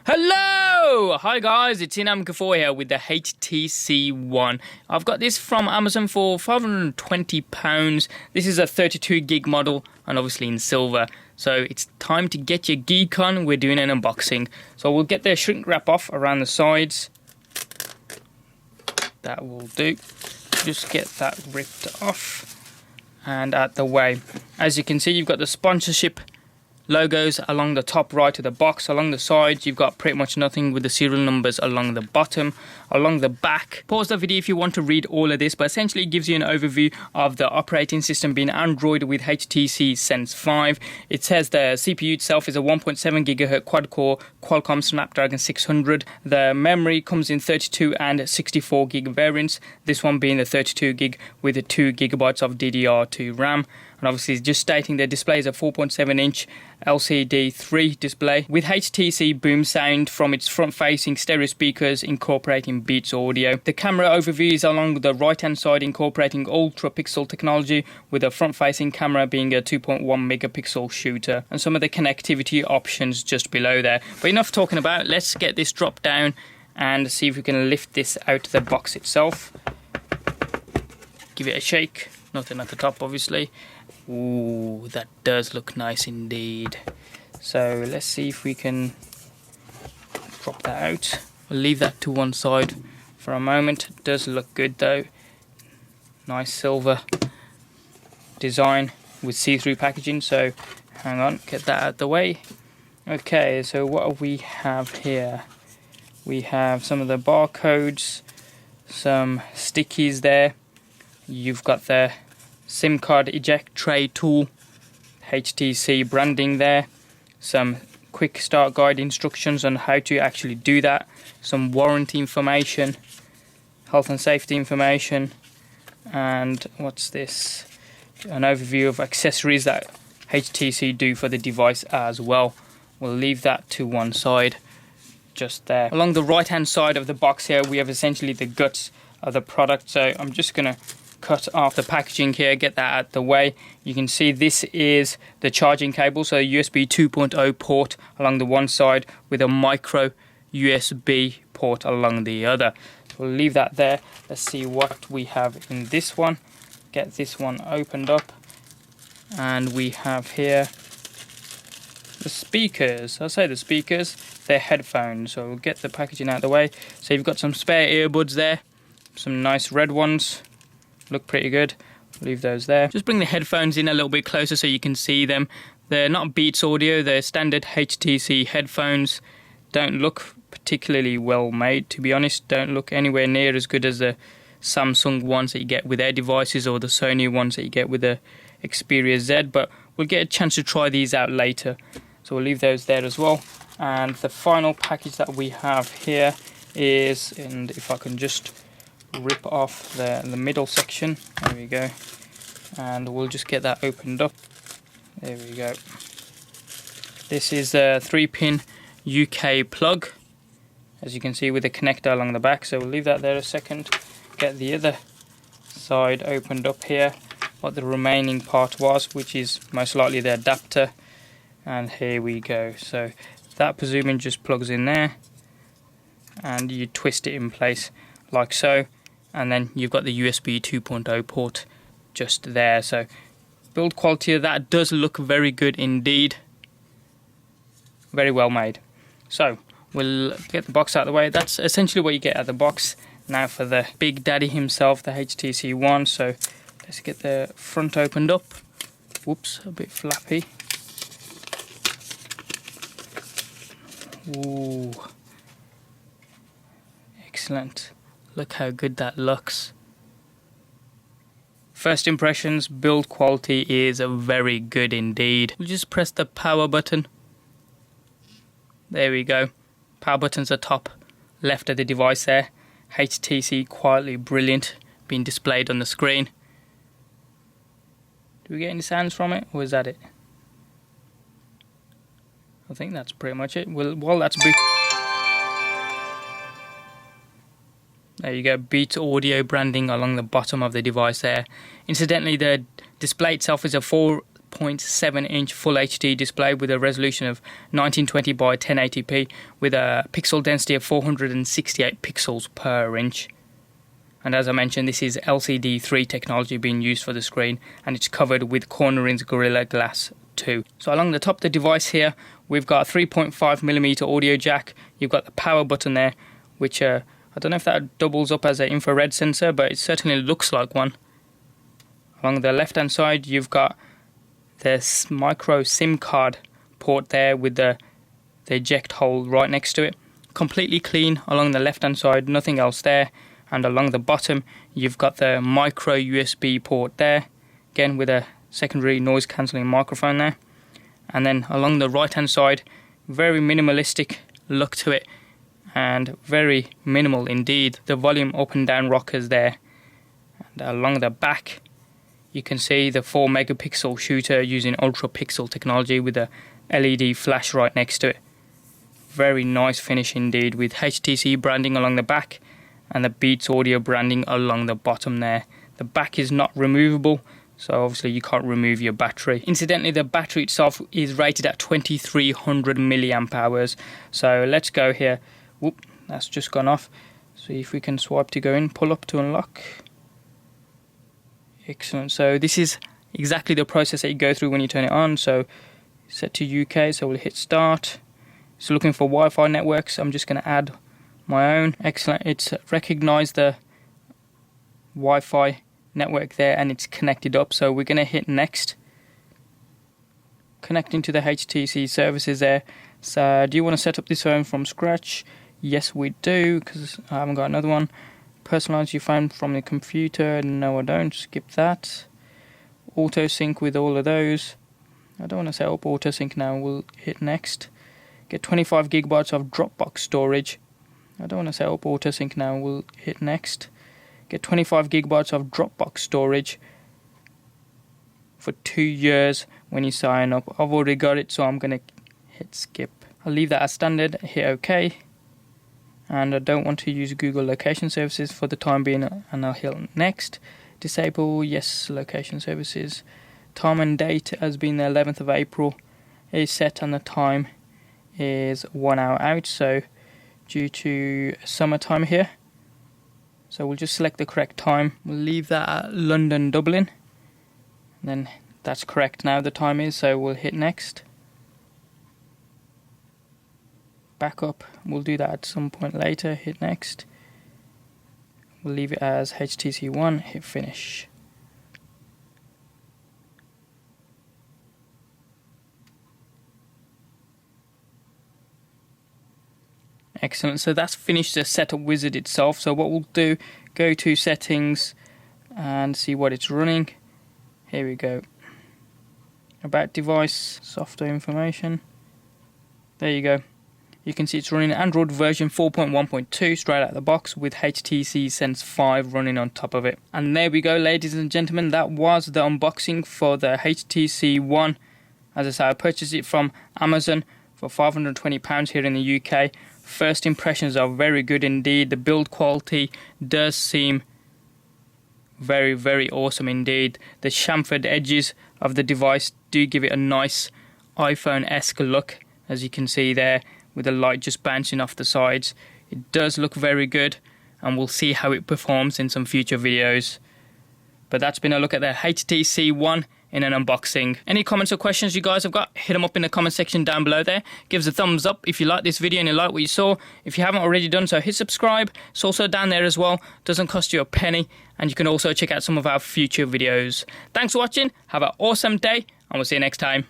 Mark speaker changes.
Speaker 1: Hello! Hi guys, it's Inam4 here with the HTC One. I've got this from Amazon for £520. This is a 32 gig model and obviously in silver. So it's time to get your Geek On. We're doing an unboxing. So we'll get the shrink wrap off around the sides. That will do. Just get that ripped off and out the way. As you can see, you've got the sponsorship logos along the top right of the box. Along the sides you've got pretty much nothing, with the serial numbers along the bottom. Along the back, pause the video if you want to read all of this, but essentially it gives you an overview of the operating system being Android with HTC Sense V5. It says the CPU itself is a 1.7 GHz quad-core Qualcomm Snapdragon 600. The memory comes in 32 and 64 gig variants, this one being the 32 gig with the 2 GB of DDR2 RAM. And obviously just stating the display is a 4.7 inch LCD 3 display with HTC BoomSound from its front-facing stereo speakers incorporating Beats Audio. The camera overview is along the right-hand side, incorporating ultra-pixel technology, with a front-facing camera being a 2.1 megapixel shooter, and some of the connectivity options just below there. But enough talking about, let's get this dropped down and see if we can lift this out of the box itself. Give it a shake. Nothing at the top, obviously. Ooh, that does look nice indeed. So let's see if we can drop that out. We'll leave that to one side for a moment. It does look good though. Nice silver design with see-through packaging. So hang on, get that out of the way. Okay, so what do we have here? We have some of the barcodes, some stickies there. You've got the SIM card eject tray tool, HTC branding there, some quick start guide instructions on how to actually do that, some warranty information, health and safety information, and what's this? An overview of accessories that HTC do for the device as well. We'll leave that to one side just there. Along the right hand side of the box here we have essentially the guts of the product, so I'm just gonna cut off the packaging here, get that out the way. You can see this is the charging cable, so a USB 2.0 port along the one side with a micro USB port along the other. So we'll leave that there. Let's see what we have in this one. Get this one opened up, and we have here the speakers. I'll say the speakers, they're headphones, so we'll get the packaging out of the way. So you've got some spare earbuds there, some nice red ones. Look pretty good. Leave those there. Just bring the headphones in a little bit closer so you can see them. They're not Beats Audio, they're standard HTC headphones. Don't look particularly well made, to be honest. Don't look anywhere near as good as the Samsung ones that you get with their devices or the Sony ones that you get with the Xperia Z, but we'll get a chance to try these out later. So we'll leave those there as well. And the final package that we have here is, and if I can just rip off the middle section, there we go, and we'll just get that opened up. There we go. This is a 3-pin UK plug, as you can see, with a connector along the back, so we'll leave that there a second. Get the other side opened up here, what the remaining part was, which is most likely the adapter, and here we go. So that, presuming, just plugs in there and you twist it in place like so, and then you've got the USB 2.0 port just there. So build quality of that does look very good indeed, very well made. So we'll get the box out of the way. That's essentially what you get out of the box. Now for the big daddy himself, the HTC One. So let's get the front opened up. Whoops, a bit flappy. Ooh, excellent. Look how good that looks. First impressions, build quality is very good indeed. We'll just press the power button. There we go. Power button's the top left of the device there. HTC quietly brilliant being displayed on the screen. Do we get any sounds from it, or is that it? I think that's pretty much it. Well, that's there you go, Beats Audio branding along the bottom of the device there. Incidentally, the display itself is a 4.7 6.7-inch Full HD display with a resolution of 1920 by 1080p with a pixel density of 468 pixels per inch. And as I mentioned, this is LCD3 technology being used for the screen, and it's covered with Cornering's Gorilla Glass 2. So along the top of the device here, we've got a 3.5mm audio jack. You've got the power button there, which I don't know if that doubles up as an infrared sensor, but it certainly looks like one. Along the left hand side, you've got this micro SIM card port there with the eject hole right next to it. Completely clean along the left hand side, nothing else there. And along the bottom, you've got the micro USB port there, again with a secondary noise cancelling microphone there. And then along the right hand side, very minimalistic look to it, and very minimal indeed. The volume up and down rockers there. And along the back, you can see the 4 megapixel shooter using ultra pixel technology with a LED flash right next to it. Very nice finish indeed, with HTC branding along the back and the Beats Audio branding along the bottom there. The back is not removable, so obviously you can't remove your battery. Incidentally, the battery itself is rated at 2300 milliamp hours. So let's go here. Whoop, that's just gone off. See if we can swipe to go in, pull up to unlock. Excellent. So this is exactly the process that you go through when you turn it on. So set to UK, so we'll hit start. So looking for Wi-Fi networks, I'm just going to add my own. Excellent. It's recognized the Wi-Fi network there and it's connected up, so we're going to hit next. Connecting to the HTC services there. So do you want to set up this phone from scratch? Yes, we do, because I haven't got another one. Personalize your phone from the computer. No, I don't. Skip that. Auto sync with all of those. I don't want to set up auto sync now. We'll hit next. Get 25 gigabytes of Dropbox storage. I don't want to set up auto sync now. We'll hit next. Get 25 gigabytes of Dropbox storage for 2 years when you sign up. I've already got it, so I'm going to hit skip. I'll leave that as standard. Hit OK. And I don't want to use Google location services for the time being, and I'll hit next. Disable, yes, location services. Time and date has been the 11th of April. It is set and the time is 1 hour out, so due to summertime here. So we'll just select the correct time. We'll leave that at London, Dublin. And then that's correct now, the time is, so we'll hit next. Back up, we'll do that at some point later, hit next. We'll leave it as HTC One, hit finish. Excellent, so that's finished the setup wizard itself. So what we'll do, go to settings and see what it's running. Here we go. About device, software information. There you go. You can see it's running Android version 4.1.2 straight out of the box with HTC Sense V5 running on top of it. And there we go, ladies and gentlemen, that was the unboxing for the HTC One. As I said, I purchased it from Amazon for £520 here in the UK. First impressions are very good indeed. The build quality does seem very, very awesome indeed. The chamfered edges of the device do give it a nice iPhone-esque look, as you can see there, with the light just bouncing off the sides. It does look very good, and we'll see how it performs in some future videos. But that's been a look at the HTC One in an unboxing. Any comments or questions you guys have got, hit them up in the comment section down below there. Give us a thumbs up if you like this video and you like what you saw. If you haven't already done so, hit subscribe. It's also down there as well. Doesn't cost you a penny. And you can also check out some of our future videos. Thanks for watching. Have an awesome day, and we'll see you next time.